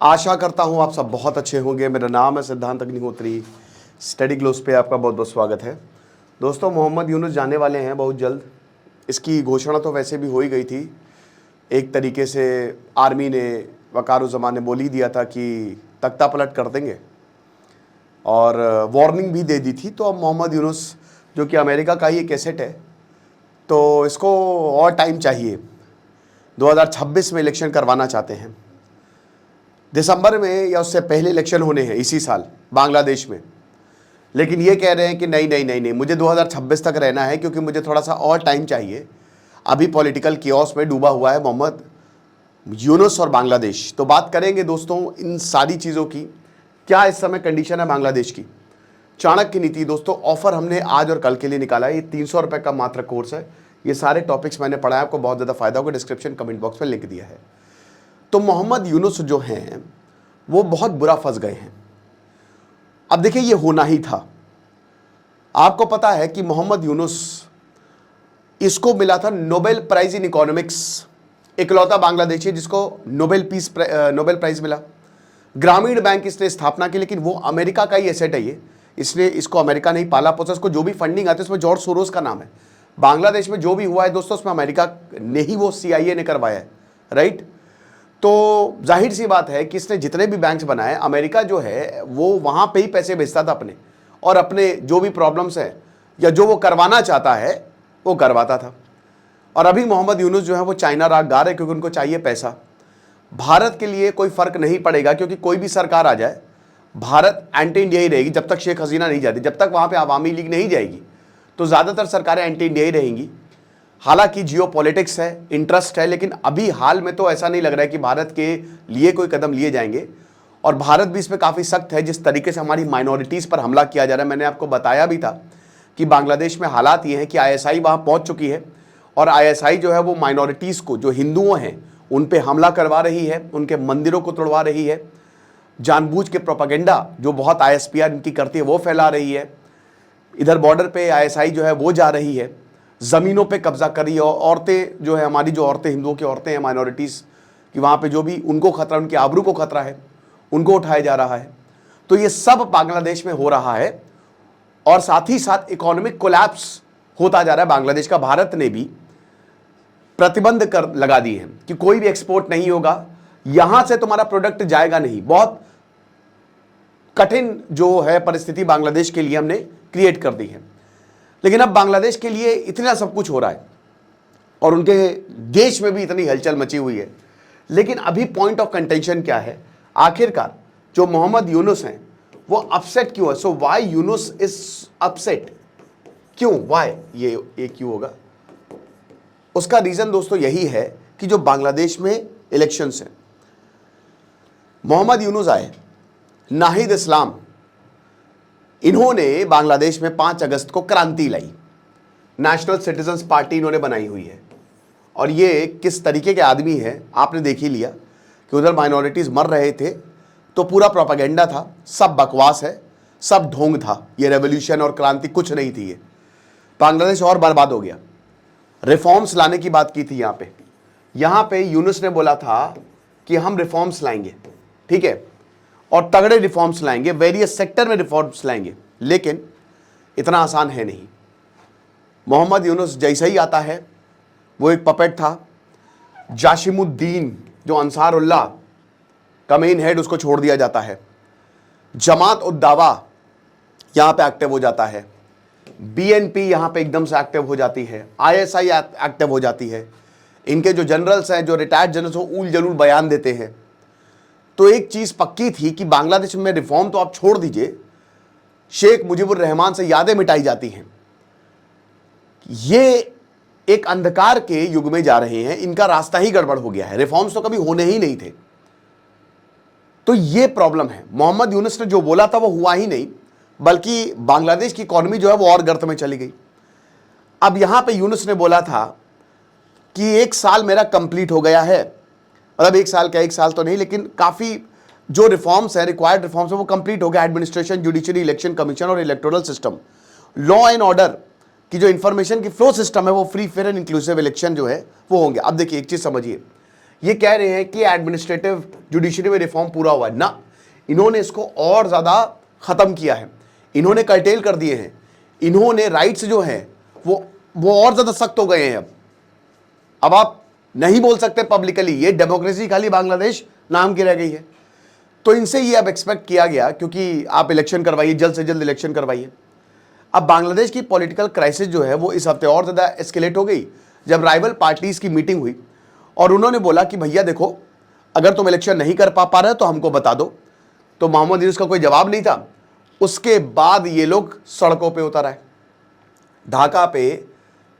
आशा करता हूँ आप सब बहुत अच्छे होंगे। मेरा नाम है सिद्धांत अग्निहोत्री। स्टडी ग्लोस पे आपका बहुत बहुत स्वागत है। दोस्तों, मोहम्मद यूनुस जाने वाले हैं बहुत जल्द। इसकी घोषणा तो वैसे भी हो ही गई थी। एक तरीके से आर्मी ने, वकारुज़्ज़मान ने बोल ही दिया था कि तख्ता पलट कर देंगे और वार्निंग भी दे दी थी। तो अब मोहम्मद यूनुस, जो कि अमेरिका का ही एक एसेट है, तो इसको और टाइम चाहिए। 2026 में इलेक्शन करवाना चाहते हैं। दिसंबर में या उससे पहले इलेक्शन होने हैं इसी साल बांग्लादेश में। लेकिन ये कह रहे हैं कि नहीं नहीं नहीं नहीं, मुझे 2026 तक रहना है क्योंकि मुझे थोड़ा सा और टाइम चाहिए। अभी पॉलिटिकल कियोस में डूबा हुआ है मोहम्मद यूनुस और बांग्लादेश। तो बात करेंगे दोस्तों इन सारी चीज़ों की। क्या इस समय कंडीशन है बांग्लादेश की। चाणक्य नीति दोस्तों ऑफर हमने आज और कल के लिए निकाला है। ये 300 रुपये का मात्र कोर्स है। ये सारे टॉपिक्स मैंने पढ़ा है, आपको बहुत ज़्यादा फायदा होगा। डिस्क्रिप्शन कमेंट बॉक्स में लिंक दिया है। तो मोहम्मद यूनुस जो हैं वो बहुत बुरा फंस गए हैं। अब देखिए, ये होना ही था। आपको पता है कि मोहम्मद यूनुस, इसको मिला था नोबेल प्राइज इन इकोनॉमिक्स। इकलौता बांग्लादेशी जिसको नोबेल प्राइज मिला। ग्रामीण बैंक इसने स्थापना की, लेकिन वो अमेरिका का ही एसेट है। ये इसने इसको अमेरिका नहीं पाला पोसा। इसको जो भी फंडिंग आती है उसमें जॉर्ज सोरोस का नाम है। बांग्लादेश में जो भी हुआ है दोस्तों, उसमें अमेरिका ने ही, वो CIA ने करवाया है, राइट। तो जाहिर सी बात है कि इसने जितने भी बैंक्स बनाए, अमेरिका जो है वो वहाँ पे ही पैसे भेजता था अपने, और अपने जो भी प्रॉब्लम्स हैं या जो वो करवाना चाहता है वो करवाता था। और अभी मोहम्मद यूनुस जो है वो चाइना राग गा रहे, क्योंकि उनको चाहिए पैसा। भारत के लिए कोई फ़र्क नहीं पड़ेगा, क्योंकि कोई भी सरकार आ जाए, भारत एंटी इंडिया ही रहेगी। जब तक शेख हसीना नहीं जाती, जब तक वहाँ पर आवामी लीग नहीं जाएगी, तो ज़्यादातर सरकारें एंटी इंडिया ही रहेंगी। हालांकि जियो पॉलिटिक्स है, इंटरेस्ट है, लेकिन अभी हाल में तो ऐसा नहीं लग रहा है कि भारत के लिए कोई कदम लिए जाएंगे। और भारत भी इसमें काफ़ी सख्त है। जिस तरीके से हमारी माइनॉरिटीज़ पर हमला किया जा रहा है, मैंने आपको बताया भी था कि बांग्लादेश में हालात ये हैं कि ISI वहाँ पहुँच चुकी है, और ISI जो है वो माइनॉरिटीज़ को, जो हिंदुओं हैं, उन पर हमला करवा रही है, उनके मंदिरों को तोड़वा रही है। जानबूझ के प्रोपागेंडा जो बहुत ISPR इनकी करती है वो फैला रही है। इधर बॉर्डर पे ISI जो है वो जा रही है, ज़मीनों पे कब्जा कर रही है। और औरतें जो है, हमारी जो औरतें, हिंदुओं की औरतें हैं, माइनॉरिटीज़ की, वहाँ पे जो भी उनको खतरा, उनकी आबरू को खतरा है, उनको उठाया जा रहा है। तो ये सब बांग्लादेश में हो रहा है, और साथ ही साथ इकोनॉमिक कोलैप्स होता जा रहा है बांग्लादेश का। भारत ने भी प्रतिबंध कर लगा दिए हैं कि कोई भी एक्सपोर्ट नहीं होगा, यहाँ से तुम्हारा प्रोडक्ट जाएगा नहीं। बहुत कठिन जो है परिस्थिति बांग्लादेश के लिए हमने क्रिएट कर दी है। लेकिन अब बांग्लादेश के लिए इतना सब कुछ हो रहा है, और उनके देश में भी इतनी हलचल मची हुई है। लेकिन अभी पॉइंट ऑफ कंटेंशन क्या है, आखिरकार जो मोहम्मद यूनुस हैं वो अपसेट क्यों है। So why Yunus is upset, क्यों, व्हाई, ये क्यों होगा। उसका रीजन दोस्तों यही है कि जो बांग्लादेश में इलेक्शंस हैं, मोहम्मद यूनुस आए, नाहिद इस्लाम, इन्होंने बांग्लादेश में 5 अगस्त को क्रांति लाई। नेशनल सिटीजन्स पार्टी इन्होंने बनाई हुई है। और ये किस तरीके के आदमी हैं आपने देख ही लिया कि उधर माइनॉरिटीज़ मर रहे थे, तो पूरा प्रोपागेंडा था, सब बकवास है, सब ढोंग था। ये रेवोल्यूशन और क्रांति कुछ नहीं थी। ये बांग्लादेश और बर्बाद हो गया। रिफॉर्म्स लाने की बात की थी यहाँ पे यूनुस ने बोला था कि हम रिफॉर्म्स लाएंगे, ठीक है, और तगड़े रिफॉर्म्स लाएंगे, वेरियस सेक्टर में रिफॉर्म्स लाएंगे। लेकिन इतना आसान है नहीं। मोहम्मद यूनुस जैसा ही आता है, वो एक पपेट था। जाशिमुद्दीन जो अंसारुल्लाह का मेन हेड, उसको छोड़ दिया जाता है। जमात उद दावा यहाँ पे एक्टिव हो जाता है। BNP यहाँ पे एकदम से एक्टिव हो जाती है। ISI एक्टिव हो जाती है। इनके जो जनरल्स हैं, जो रिटायर्ड जनरल्स, वो ऊल जलूल बयान देते हैं। तो एक चीज़ पक्की थी कि बांग्लादेश में रिफॉर्म तो आप छोड़ दीजिए, शेख मुजीबुर रहमान से यादें मिटाई जाती हैं। ये एक अंधकार के युग में जा रहे हैं, इनका रास्ता ही गड़बड़ हो गया है। रिफॉर्म्स तो कभी होने ही नहीं थे। तो ये प्रॉब्लम है। मोहम्मद यूनुस ने जो बोला था वो हुआ ही नहीं, बल्कि बांग्लादेश की इकॉनमी जो है वो और गर्त में चली गई। अब यहां पे यूनुस ने बोला था कि 1 साल मेरा कंप्लीट हो गया है, मतलब 1 साल का, 1 साल तो नहीं, लेकिन काफ़ी जो रिफॉर्म्स है, रिक्वायर्ड रिफॉर्म्स है, वो कंप्लीट हो गया। एडमिनिस्ट्रेशन, जुडिशरी, इलेक्शन कमीशन और electoral system, law and order की जो इन्फॉर्मेशन की फ्लो सिस्टम है, वो free, fair and inclusive election जो है वो होंगे। अब देखिए एक चीज़ समझिए, ये कह रहे हैं कि एडमिनिस्ट्रेटिव जुडिशरी में रिफॉर्म पूरा हुआ है ना, इन्होंने इसको और ज़्यादा ख़त्म किया है, इन्होंने कर्टेल कर दिए हैं, इन्होंने राइट्स जो हैं वो और ज़्यादा सख्त हो गए हैं। अब आप नहीं बोल सकते पब्लिकली ये डेमोक्रेसी खाली बांग्लादेश नाम की रह गई है। तो इनसे ये अब एक्सपेक्ट किया गया, क्योंकि आप इलेक्शन करवाइए, जल्द से जल्द इलेक्शन करवाइए। अब बांग्लादेश की पॉलिटिकल क्राइसिस जो है वो इस हफ्ते और ज़्यादा एस्केलेट हो गई जब राइवल पार्टीज़ की मीटिंग हुई और उन्होंने बोला कि भैया देखो, अगर तुम इलेक्शन नहीं कर पा रहे हो तो हमको बता दो। तो मोहम्मद यूनुस का कोई जवाब नहीं था। उसके बाद ये लोग सड़कों पे उतर आए, ढाका पे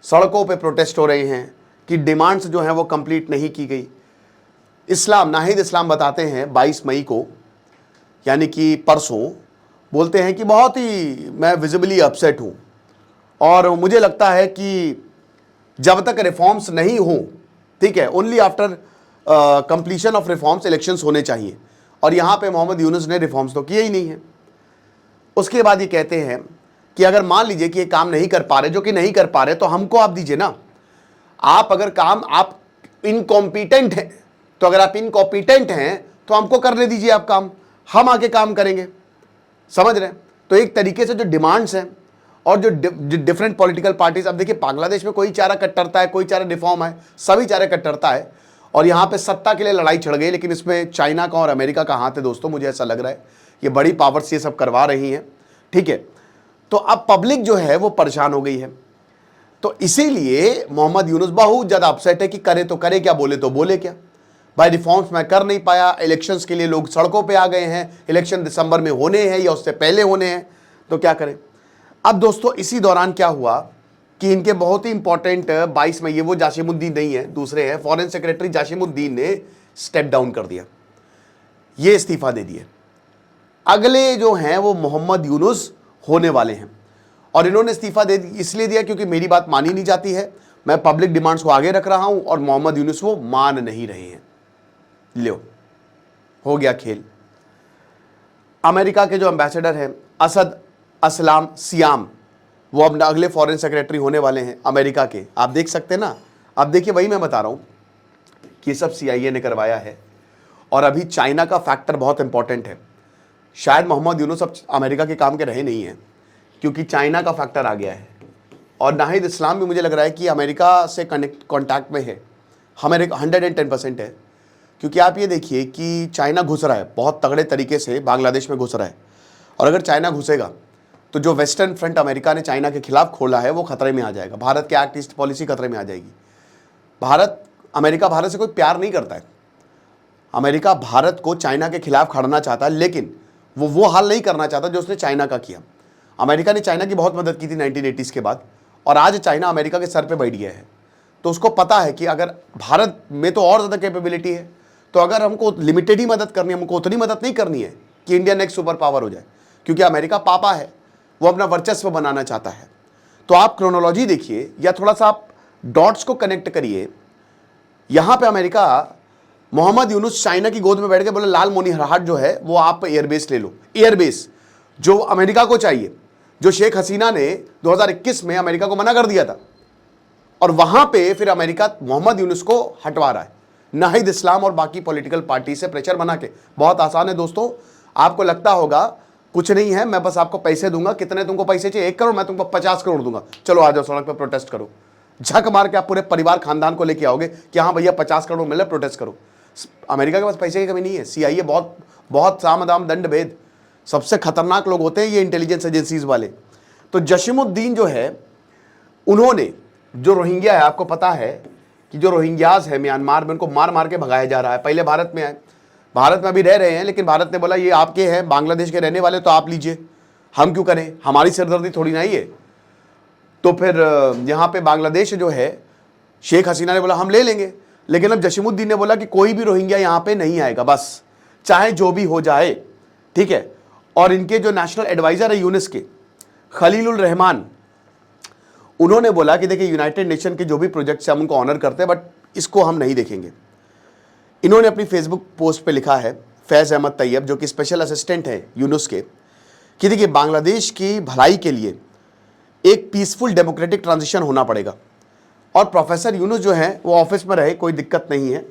सड़कों पे प्रोटेस्ट हो रहे हैं कि डिमांड्स जो हैं वो कंप्लीट नहीं की गई। नाहिद इस्लाम बताते हैं 22 मई को, यानी कि परसों, बोलते हैं कि बहुत ही मैं विजिबली अपसेट हूँ और मुझे लगता है कि जब तक रिफॉर्म्स नहीं हों, ठीक है, only after completion of reforms elections होने चाहिए। और यहाँ पे मोहम्मद यूनुस ने रिफॉर्म्स तो किए ही नहीं है। उसके बाद ये कहते हैं कि अगर मान लीजिए कि ये काम नहीं कर पा रहे, जो कि नहीं कर पा रहे, तो हमको आप दीजिए ना। आप अगर काम, आप इनकॉम्पिटेंट हैं, तो अगर आप इनकॉम्पिटेंट हैं तो हमको करने दीजिए आप काम, हम आके काम करेंगे। समझ रहे हैं? तो एक तरीके से जो डिमांड्स हैं और जो डिफरेंट पॉलिटिकल पार्टीज, अब देखिए बांग्लादेश में कोई चारा कट्टरता है, कोई चारा रिफॉर्म है, सभी चारे कट्टरता है और यहाँ पे सत्ता के लिए लड़ाई छिड़ गई। लेकिन इसमें चाइना का और अमेरिका का हाथ है दोस्तों, मुझे ऐसा लग रहा है ये बड़ी पावर्स ये सब करवा रही हैं, ठीक है। तो अब पब्लिक जो है वो परेशान हो गई है। तो इसीलिए मोहम्मद यूनुस बहुत ज़्यादा अपसेट है कि करे तो करे क्या, बोले तो बोले क्या। भाई रिफॉर्म्स मैं कर नहीं पाया, इलेक्शंस के लिए लोग सड़कों पे आ गए हैं, इलेक्शन दिसंबर में होने हैं या उससे पहले होने हैं, तो क्या करें। अब दोस्तों इसी दौरान क्या हुआ कि इनके बहुत ही इंपॉर्टेंट 22 में, ये वो जाशिमुद्दीन नहीं है, दूसरे हैं, फॉरेन सेक्रेटरी जाशिमुद्दीन ने स्टेप डाउन कर दिया, ये इस्तीफा दे दिए। अगले जो हैं वो मोहम्मद यूनुस होने वाले हैं और इन्होंने इस्तीफा दे इसलिए दिया क्योंकि मेरी बात मानी नहीं जाती है, मैं पब्लिक डिमांड्स को आगे रख रहा हूं और मोहम्मद यूनुस वो मान नहीं रहे हैं। लो, हो गया खेल। अमेरिका के जो एम्बेसडर हैं असद असलाम सियाम, वो अब अगले फॉरेन सेक्रेटरी होने वाले हैं अमेरिका के। आप देख सकते हैं ना, अब देखिए वही मैं बता रहा हूं कि सब CIA ने करवाया है। और अभी चाइना का फैक्टर बहुत इंपॉर्टेंट है। शायद मोहम्मद यूनुस अब अमेरिका के काम के रहे नहीं हैं क्योंकि चाइना का फैक्टर आ गया है। और नाहिद इस्लाम भी मुझे लग रहा है कि अमेरिका से कॉन्टैक्ट में है, हमारे 110% है। क्योंकि आप ये देखिए कि चाइना घुस रहा है बहुत तगड़े तरीके से, बांग्लादेश में घुस रहा है। और अगर चाइना घुसेगा तो जो वेस्टर्न फ्रंट अमेरिका ने चाइना के खिलाफ खोला है वो खतरे में आ जाएगा। भारत की एक्ट ईस्ट पॉलिसी खतरे में आ जाएगी। अमेरिका भारत से कोई प्यार नहीं करता है। अमेरिका भारत को चाइना के खिलाफ खड़ना चाहता है, लेकिन वो हाल नहीं करना चाहता जो उसने चाइना का किया। अमेरिका ने चाइना की बहुत मदद की थी 1980s के बाद, और आज चाइना अमेरिका के सर पे बैठ गया है। तो उसको पता है कि अगर भारत में तो और ज़्यादा कैपेबिलिटी है, तो अगर हमको लिमिटेड ही मदद करनी है, हमको उतनी मदद नहीं करनी है कि इंडिया नेक्स्ट सुपर पावर हो जाए, क्योंकि अमेरिका पापा है, वो अपना वर्चस्व बनाना चाहता है। तो आप क्रोनोलॉजी देखिए या थोड़ा सा आप डॉट्स को कनेक्ट करिए। यहाँ पे अमेरिका, मोहम्मद यूनुस चाइना की गोद में बैठ के बोले लाल मोनिहाट जो है वो आप एयरबेस ले लो। एयरबेस जो अमेरिका को चाहिए, जो शेख हसीना ने 2021 में अमेरिका को मना कर दिया था, और वहां पे फिर अमेरिका मोहम्मद यूनुस को हटवा रहा है नाहिद इस्लाम और बाकी पॉलिटिकल पार्टी से प्रेशर बना के। बहुत आसान है दोस्तों, आपको लगता होगा कुछ नहीं है, मैं बस आपको पैसे दूंगा, कितने तुमको पैसे चाहिए, 1 करोड़, मैं तुमको 50 करोड़ दूंगा, चलो आ जाओ सड़क पे प्रोटेस्ट करो। झक मार के आप पूरे परिवार खानदान को लेके आओगे कि हाँ भैया 50 करोड़ मिले, प्रोटेस्ट करो। अमेरिका के पास पैसे की कमी नहीं है। CIA बहुत बहुत साम दाम दंड भेद, सबसे खतरनाक लोग होते हैं ये इंटेलिजेंस एजेंसीज वाले। तो जशीमुद्दीन जो है, उन्होंने जो रोहिंग्या है, आपको पता है कि जो रोहिंग्याज है म्यांमार में, उनको मार मार के भगाया जा रहा है। पहले भारत में आए, भारत में अभी रह रहे हैं, लेकिन भारत ने बोला ये आपके हैं, बांग्लादेश के रहने वाले, तो आप लीजिए, हम क्यों करें, हमारी सिरदर्दी थोड़ी ना है। तो फिर यहाँ पे बांग्लादेश जो है, शेख हसीना ने बोला हम ले लेंगे, लेकिन अब जशीमुद्दीन ने बोला कि कोई भी रोहिंग्या यहाँ पे नहीं आएगा, बस चाहे जो भी हो जाए, ठीक है। और इनके जो नेशनल एडवाइजर है यूनिस के, खलीलुर रहमान, उन्होंने बोला कि देखिए यूनाइटेड नेशन के जो भी प्रोजेक्ट्स हैं हम उनको ऑनर करते हैं, बट इसको हम नहीं देखेंगे। इन्होंने अपनी फेसबुक पोस्ट पे लिखा है, फैज़ अहमद तैयब जो कि स्पेशल असिस्टेंट है यूनुस के, कि देखिए बांग्लादेश की भलाई के लिए एक पीसफुल डेमोक्रेटिक ट्रांजिशन होना पड़ेगा, और प्रोफेसर यूनुस जो हैं वो ऑफिस में रहे, कोई दिक्कत नहीं है,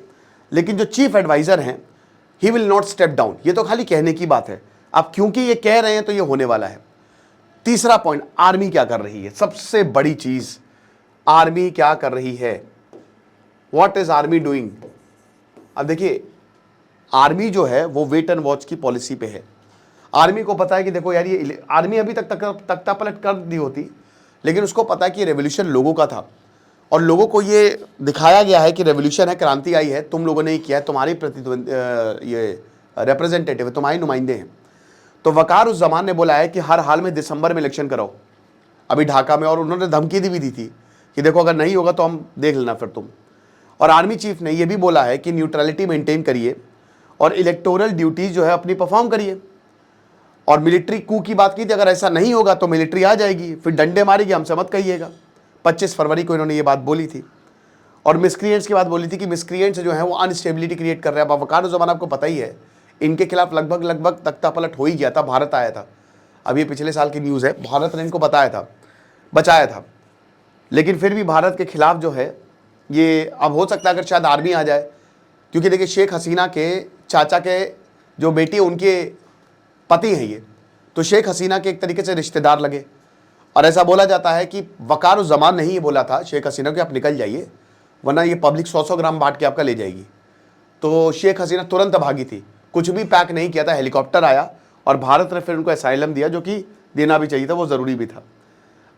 लेकिन जो चीफ एडवाइजर हैं, he will not step down. ये तो खाली कहने की बात है, अब क्योंकि ये कह रहे हैं तो ये होने वाला है। तीसरा पॉइंट, आर्मी क्या कर रही है, सबसे बड़ी चीज, आर्मी क्या कर रही है, व्हाट इज आर्मी डूइंग। अब देखिए, आर्मी जो है वो वेट एंड वॉच की पॉलिसी पे है। आर्मी को पता है कि देखो यार, ये आर्मी अभी तक तख्ता पलट कर दी होती, लेकिन उसको पता है कि रेवोल्यूशन लोगों का था और लोगों को ये दिखाया गया है कि रेवोल्यूशन है, क्रांति आई है, तुम लोगों ने ही किया है, तुम्हारी ये रिप्रेजेंटेटिव है, तुम्हारे नुमाइंदे हैं। तो वकार उस जमान ने बोला है कि हर हाल में दिसंबर में इलेक्शन कराओ, अभी ढाका में, और उन्होंने धमकी भी दी थी कि देखो अगर नहीं होगा तो हम देख लेना फिर तुम। और आर्मी चीफ ने यह भी बोला है कि न्यूट्रलिटी मेंटेन करिए और इलेक्टोरल ड्यूटीज जो है अपनी परफॉर्म करिए। और मिलिट्री कू की बात की थी, अगर ऐसा नहीं होगा तो मिलिट्री आ जाएगी, फिर डंडे मारेगी, हमसे मत कहिएगा। 25 फरवरी को इन्होंने ये बात बोली थी। और मिसक्रिएंट्स की बात बोली थी कि मिसक्रिएंट्स जो है वो अनस्टेबिलिटी क्रिएट कर रहे हैं। अब वकार ज़माना आपको पता ही है, इनके खिलाफ लगभग तख्ता पलट हो ही गया था, भारत आया था। अब ये पिछले साल की न्यूज़ है, भारत ने इनको बचाया था, लेकिन फिर भी भारत के खिलाफ जो है ये अब हो सकता है अगर शायद आर्मी आ जाए, क्योंकि देखिए शेख हसीना के चाचा के जो बेटी उनके पति हैं ये, तो शेख हसीना के एक तरीके से रिश्तेदार लगे। और ऐसा बोला जाता है कि वकार उस जमान ने ही बोला था शेख हसीना कि आप निकल जाइए, वरना ये पब्लिक 100-100 ग्राम बांट के आपका ले जाएगी। तो शेख हसीना तुरंत भागी थी, कुछ भी पैक नहीं किया था, हेलीकॉप्टर आया और भारत ने फिर उनको असाइलम दिया, जो कि देना भी चाहिए था, वो ज़रूरी भी था।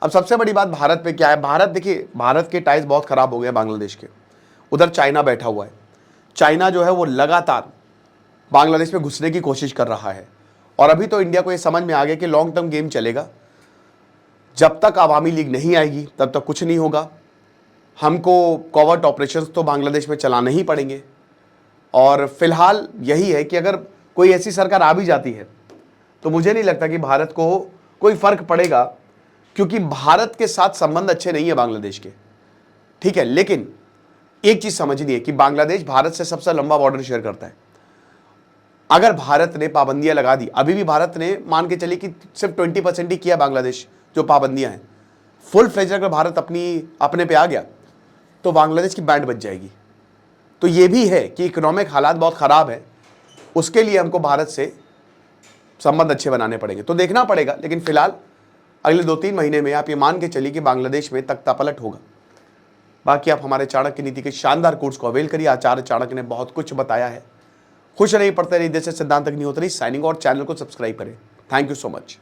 अब सबसे बड़ी बात भारत पे क्या है, भारत देखिए, भारत के टाइज बहुत ख़राब हो गए बांग्लादेश के। उधर चाइना बैठा हुआ है, चाइना जो है वो लगातार बांग्लादेश में घुसने की कोशिश कर रहा है। और अभी तो इंडिया को ये समझ में आ गया कि लॉन्ग टर्म गेम चलेगा, जब तक अवामी लीग नहीं आएगी तब तक कुछ नहीं होगा। हमको कॉवर्ट ऑपरेशंस तो बांग्लादेश में चलाने ही पड़ेंगे। और फिलहाल यही है कि अगर कोई ऐसी सरकार आ भी जाती है तो मुझे नहीं लगता कि भारत को कोई फ़र्क पड़ेगा, क्योंकि भारत के साथ संबंध अच्छे नहीं है बांग्लादेश के, ठीक है। लेकिन एक चीज़ समझनी है कि बांग्लादेश भारत से सबसे लंबा बॉर्डर शेयर करता है। अगर भारत ने पाबंदियां लगा दी, अभी भी भारत ने मान के चलिए कि सिर्फ 20% ही किया बांग्लादेश जो पाबंदियां हैं, फुल फ्लेज अगर भारत अपने पे आ गया तो बांग्लादेश की बैंड बच जाएगी। तो ये भी है कि इकोनॉमिक हालात बहुत ख़राब है, उसके लिए हमको भारत से संबंध अच्छे बनाने पड़ेंगे, तो देखना पड़ेगा। लेकिन फिलहाल अगले 2-3 महीने में आप ये मान के चलिए कि बांग्लादेश में तख्ता पलट होगा। बाकी आप हमारे चाणक्य नीति के शानदार कोर्स को अवेल करिए। आचार्य चाणक्य ने बहुत कुछ बताया है। खुश रहिए, पढ़ते रहिए। जैसे सिद्धांत अग्निहोत्री साइनिंग, और चैनल को सब्सक्राइब करें। Thank you so much.